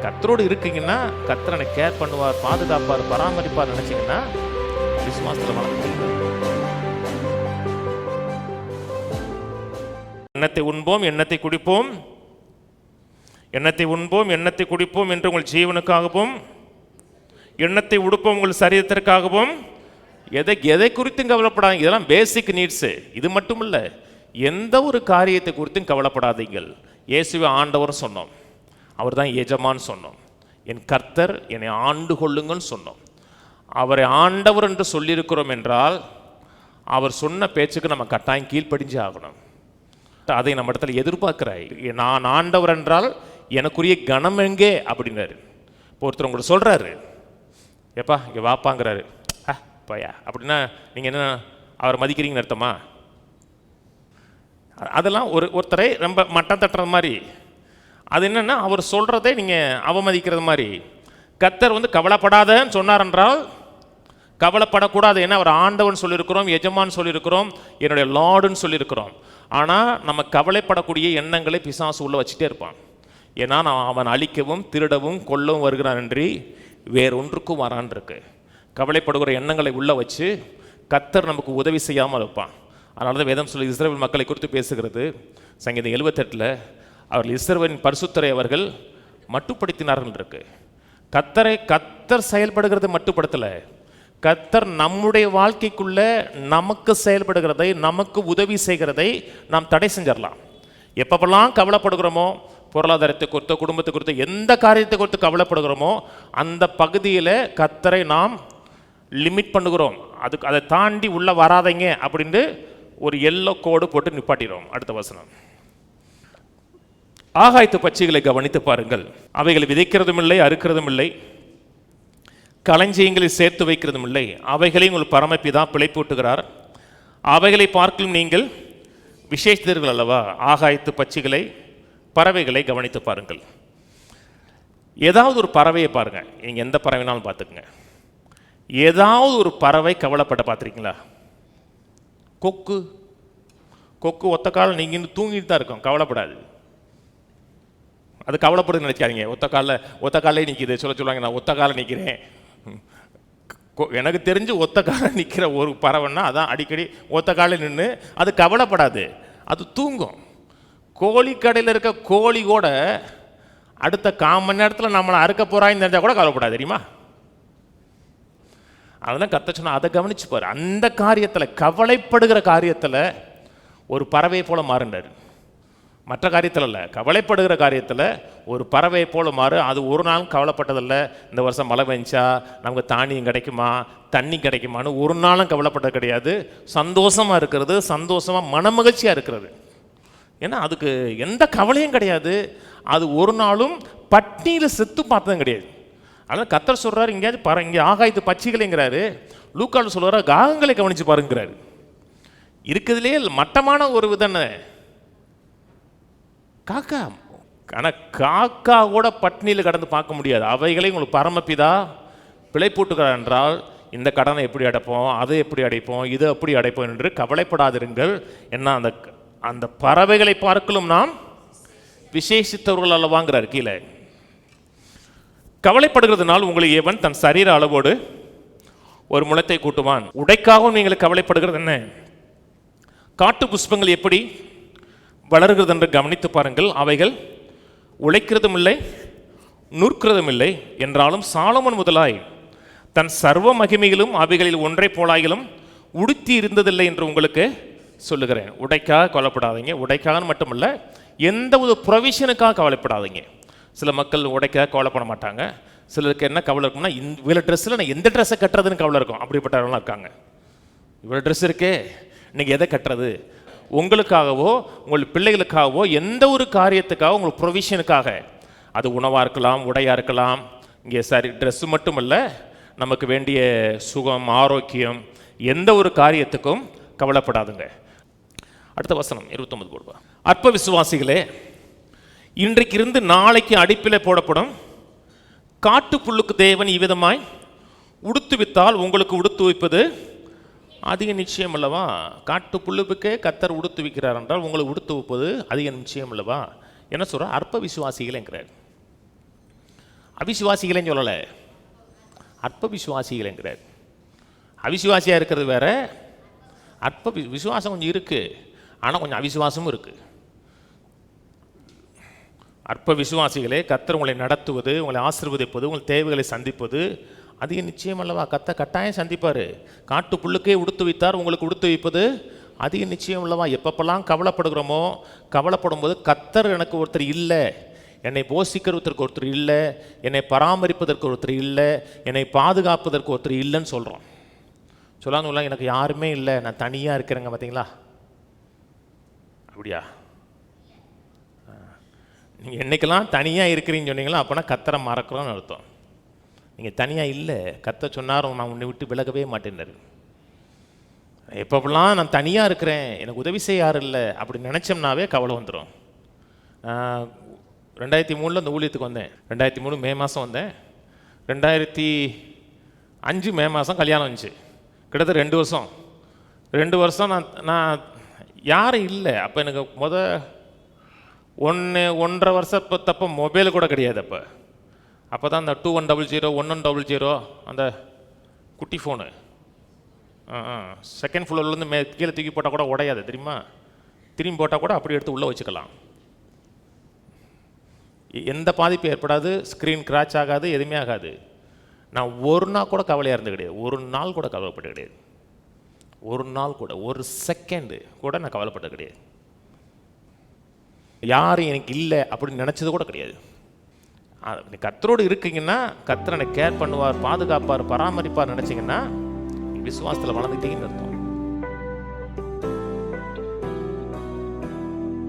கர்த்தரோடு இருக்கீங்கன்னா கர்த்தரை கேர் பண்ணுவார், பாதுகாப்பார், பராமரிப்பார் நினைச்சீங்கன்னா விசுவாசத்தில் வளர்ந்து எண்ணத்தை உண்போம் எண்ணத்தை குடிப்போம், எண்ணத்தை உண்போம் எண்ணத்தை குடிப்போம் என்று உங்கள் ஜீவனுக்காகவும் எண்ணத்தை உடுப்போம் உங்கள் சரீரத்திற்காகவும். எதை குறித்தும் கவலைப்படாதீங்க. இதெல்லாம் பேசிக் நீட்ஸு. இது மட்டும் இல்லை, எந்த ஒரு காரியத்தை குறித்தும் கவலைப்படாதீங்கள். இயேசுவை ஆண்டவர் சொன்னோம், அவர் தான் எஜமான்னு சொன்னோம். என் கர்த்தர் என்னை ஆண்டு கொள்ளுங்கன்னு சொன்னோம். அவரை ஆண்டவர் என்று சொல்லியிருக்கிறோம் என்றால் அவர் சொன்ன பேச்சுக்கு நம்ம கட்டாயம் கீழ்ப்படிஞ்சு ஆகணும். அதை நம்ம இடத்துல எதிர்பார்க்கிறாய். நான் ஆண்டவர் என்றால் எனக்குரிய கணம் எங்கே அப்படின்னாரு. இப்போ ஒருத்தர் உங்களுக்கு சொல்கிறாரு, எப்பா இங்கே வாப்பாங்கிறாரு, பையா அப்படின்னா நீங்கள் என்ன அவரை மதிக்கிறீங்கன்னு அர்த்தமா? அதெல்லாம் ஒருத்தரை ரொம்ப மட்டம் தட்டுற மாதிரி. அது என்னென்னா அவர் சொல்கிறதே நீங்கள் அவமதிக்கிறது மாதிரி. கர்த்தர் கவலைப்படாதன்னு சொன்னார் என்றால் கவலைப்படக்கூடாது. ஏன்னா அவர் ஆண்டவன் சொல்லியிருக்கிறோம், எஜமான் சொல்லியிருக்கிறோம், என்னுடைய லார்டுன்னு சொல்லியிருக்கிறோம். ஆனால் நம்ம கவலைப்படக்கூடிய எண்ணங்களை பிசாசு உள்ள வச்சுட்டே இருப்பான். ஏன்னா அவன் அழிக்கவும் திருடவும் கொல்லவும் வருகிறான் என்று வேறொன்றுக்கும் வரான் இருக்கு. கவலைப்படுகிற எண்ணங்களை உள்ள வச்சு கர்த்தர் நமக்கு உதவி செய்யாமல் இருப்பான். அதனால தான் வேதம் சொல்லி இஸ்ரவேல் மக்களை குறித்து பேசுகிறது. சங்கீதம் 78 அவர்கள் இஸ்ரவேலின் பரிசுத்தரை அவர்கள் மட்டுப்படுத்தினார்கள் இருக்கு. கர்த்தர் செயல்படுகிறது மட்டுப்படுத்தலை. கர்த்தர் நம்முடைய வாழ்க்கைக்குள்ள நமக்கு செயல்படுகிறதை, நமக்கு உதவி செய்கிறதை நாம் தடை செஞ்சிடலாம். எப்பப்பெல்லாம் கவலைப்படுகிறோமோ, பொருளாதாரத்தை குறித்து, குடும்பத்தை குறித்து, எந்த காரியத்தை குறித்து கவலைப்படுகிறோமோ அந்த பகுதியில் கர்த்தரை நாம் லிமிட் பண்ணுகிறோம். அதை தாண்டி உள்ள வராதைங்க அப்படின்ட்டு ஒரு எல்லோ கோடு போட்டு நிப்பாட்டிடுறோம். அடுத்த வசனம், ஆகாயத்து பட்சிகளை கவனித்து பாருங்கள், அவைகளை விதைக்கிறதும் இல்லை, அறுக்கிறதும் இல்லை, களஞ்சியங்களை சேர்த்து வைக்கிறதும் இல்லை, அவைகளை உங்கள் பரமபிதா பிழைப்பூட்டுகிறார். அவைகளை பார்க்கும் நீங்கள் விசேஷித்தர்கள் அல்லவா? ஆகாயத்து பட்சிகளை, பறவைகளை கவனித்து பாருங்கள். ஏதாவது ஒரு பறவையை பாருங்கள், நீங்கள் எந்த பறவைனாலும் பார்த்துக்குங்க. ஏதாவது ஒரு பறவை கவலைப்பட்ட பார்த்துருக்கீங்களா? கொக்கு ஒத்த காலம் நீங்கள் இன்னும் தூங்கிட்டு தான் இருக்கும், கவலைப்படாது. அது கவலைப்படுதுன்னு நினைக்காதீங்க. ஒத்த காலில் நிற்கிது சொல்லுவாங்க, நான் ஒத்த காலில் நிற்கிறேன். எனக்கு தெரிஞ்சு ஒத்த காலில் நிற்கிற ஒரு பறவைன்னா அதான் அடிக்கடி ஒத்த காலில் நின்று அது கவலைப்படாது, அது தூங்கும். கோழிக்கடையில் இருக்க கோழி கூட அடுத்த 1/4 மணி நேரத்தில் நம்மளை அறுக்க போகிறான்னு தெரிஞ்சால் கூட கவலைப்படாது, தெரியுமா? அதெல்லாம் கத்த சொன்னால் அதை கவனிச்சு பாரு. அந்த காரியத்தில், கவலைப்படுகிற காரியத்தில் ஒரு பறவையை போல மாறுண்டார். மற்ற காரியத்தில் இல்லை, கவலைப்படுகிற காரியத்தில் ஒரு பறவையை போல மாறு. அது ஒரு நாளும் கவலைப்பட்டதில்லை. இந்த வருஷம் மழை பெஞ்சா நமக்கு தானியம் கிடைக்குமா, தண்ணி கிடைக்குமான்னு ஒரு நாளும் கவலைப்பட்டது கிடையாது. சந்தோஷமாக இருக்கிறது, சந்தோஷமாக மனமகிழ்ச்சியாக இருக்கிறது. ஏன்னா அதுக்கு எந்த கவலையும் கிடையாது. அது ஒரு நாளும் பட்டினியில் செத்து பார்த்ததும் கிடையாது. அதனால் கர்த்தர் சொல்கிறார், இங்கேயாவது இங்கே ஆகாயத்து பட்சிகளைங்கிறாரு. லூக்கால் சொல்கிறார், காகங்களை கவனித்து பாருங்கிறாரு. இருக்கிறதுலே மட்டமான ஒரு விதம் காக்கா. ஆனால் காக்கா கூட பட்னியில் கடந்து பார்க்க முடியாது. அவைகளை உங்களுக்கு பரமபிதா பிழைப்பூட்டுகிறார் என்றால் இந்த கடனை எப்படி அடைப்போம், அதை எப்படி அடைப்போம், இதை எப்படி அடைப்போம் என்று கவலைப்படாதிருங்கள். என்ன அந்த பறவைகளை பார்க்கலும் நாம் விசேஷித்தவர்கள் அல்லவாங்கிறார். கீழே கவலைப்படுகிறதுனால் உங்களை ஏவன் தன் சரீர அளவோடு ஒரு முளத்தை கூட்டுவான். உடைக்காகவும் நீங்கள் கவலைப்படுகிறது என்ன? காட்டு புஷ்பங்கள் எப்படி வளர்கிறது என்று கவனித்து பாருங்கள். அவைகள் உழைக்கிறதும் இல்லை, நூற்கிறதும் இல்லை. என்றாலும் சாலமோன் முதலாய் தன் சர்வ மகிமையிலும் அவைகளில் ஒன்றை போலாயிலும் உடுத்தி இருந்ததில்லை என்று உங்களுக்கு சொல்லுகிறேன். உடைக்காக கவலைப்படாதீங்க. உடைக்காக மட்டுமல்ல, எந்த ஒரு ப்ரொவிஷனுக்காக கவலைப்படாதீங்க. சில மக்கள் உடைக்காக கவலைப்பட மாட்டாங்க. சிலருக்கு என்ன கவலை இருக்கும்னா, இவ்வளோ ட்ரெஸ்ஸில் நான் எந்த ட்ரெஸ்ஸை கட்டுறதுன்னு கவலை இருக்கும். அப்படிப்பட்டவங்களாம் இருக்காங்க. இவ்வளோ ட்ரெஸ் இருக்கே, இன்றைக்கி எதை கட்டுறது? உங்களுக்காகவோ உங்கள் பிள்ளைகளுக்காகவோ எந்த ஒரு காரியத்துக்காக, உங்களுக்கு ப்ரொவிஷனுக்காக, அது உணவாக இருக்கலாம், உடையாக இருக்கலாம். இங்கே சரி ட்ரெஸ்ஸு மட்டுமல்ல, நமக்கு வேண்டிய சுகம், ஆரோக்கியம், எந்த ஒரு காரியத்துக்கும் கவலைப்படாதுங்க. அடுத்த வசனம் 29 போடுவா. அற்ப விசுவாசிகளே, இன்றைக்கு இருந்து நாளைக்கு அடிப்பில் போடப்படும் காட்டு புல்லுக்கு தேவன் இவ்விதமாய் உடுத்துவித்தால் உங்களுக்கு உடுத்து வைப்பது அதிக நிச்சயம் அல்லவா? காட்டு புல்லுக்கே கர்த்தர் உடுத்து வைக்கிறார் என்றால் உங்களுக்கு உடுத்து வைப்பது அதிக நிச்சயம் அல்லவா? என்ன சொல்ற? அற்ப விசுவாசிகள் என்கிறார். அவிசுவாசிகளேன்னு சொல்லலை, அற்ப விசுவாசிகளேங்கிறார். அவிசுவாசியாக இருக்கிறது வேற, அற்ப விசுவாசம் கொஞ்சம் இருக்குது, ஆனால் கொஞ்சம் அவிசுவாசமும் இருக்குது. அற்ப விசுவாசிகளே, கர்த்தர் உங்களை நடத்துவது, உங்களை ஆசீர்வதிப்பது, உங்கள் தேவைகளை சந்திப்பது அதிக நிச்சயம் அல்லவா? கட்டாயம் சந்திப்பார். காட்டு புல்லுக்கே உடுத்து வைத்தார், உங்களுக்கு உடுத்து வைப்பது அதிக நிச்சயம் அல்லவா? எப்பப்பெல்லாம் கவலைப்படுகிறோமோ, கவலைப்படும் போது கர்த்தர் எனக்கு ஒருத்தர் இல்லை, என்னை போஷிக்கிறதுக்கு ஒருத்தர் இல்லை, என்னை பராமரிப்பதற்கு ஒருத்தர் இல்லை, என்னை பாதுகாப்பதற்கு ஒருத்தர் இல்லைன்னு சொல்கிறோம். சொல்லாதுங்களா, எனக்கு யாருமே இல்லை, நான் தனியாக இருக்கிறேங்க. பார்த்தீங்களா? அப்படியா? நீங்கள் என்றைக்கெல்லாம் தனியாக இருக்கிறீங்கன்னு சொன்னீங்களோ அப்போனா கர்த்தரை மறக்கிறோன்னு அர்த்தம். நீங்கள் தனியாக இல்லை, கர்த்தர் சொன்னாரும் நான் உன்னை விட்டு விலகவே மாட்டேன்னாரு. எப்போப்பெல்லாம் நான் தனியாக இருக்கிறேன், எனக்கு உதவி செய்ய யாரும் இல்லை அப்படி நினச்சோம்னாவே கவலை வந்துடும். 2003 இந்த ஊழியத்துக்கு வந்தேன். 2003 மே மாதம் வந்தேன். 2005 மே மாதம் கல்யாணம் வந்துச்சு. கிட்டத்தட்ட 2 வருஷம். 2 வருஷம் நான் யாரும் இல்லை. அப்போ எனக்கு 1.5 வருஷத்தப்போ மொபைல் கூட கிடையாது. அப்போ தான் அந்த 2100 1100 அந்த குட்டி ஃபோனு, செகண்ட் ஃப்ளோர்லேருந்து கீழே தூக்கி போட்டால் கூட உடையாது தெரியுமா? திரும்பி போட்டால் கூட அப்படி எடுத்து உள்ளே வச்சுக்கலாம், எந்த பாதிப்பும் ஏற்படாது, ஸ்க்ரீன் கிராச் ஆகாது, எதுவுமே ஆகாது. நான் ஒரு நாள் கூட கவலையாக இருந்து கிடையாது, ஒரு நாள் கூட கவலைப்பட்டு கிடையாது, ஒரு நாள் கூட, ஒரு செகண்டு கூட நான் கவலைப்பட்டது கிடையாது. யாரும் எனக்கு இல்லை அப்படின்னு நினச்சது கூட கிடையாது. கர்த்தரோடு இருக்கீங்கன்னா கர்த்தர் என்னை கேர் பண்ணுவார், பாதுகாப்பார், பராமரிப்பார் நினச்சிங்கன்னா விசுவாசத்தில் வளர்ந்துக்கிட்டீங்கன்னு அர்த்தம்.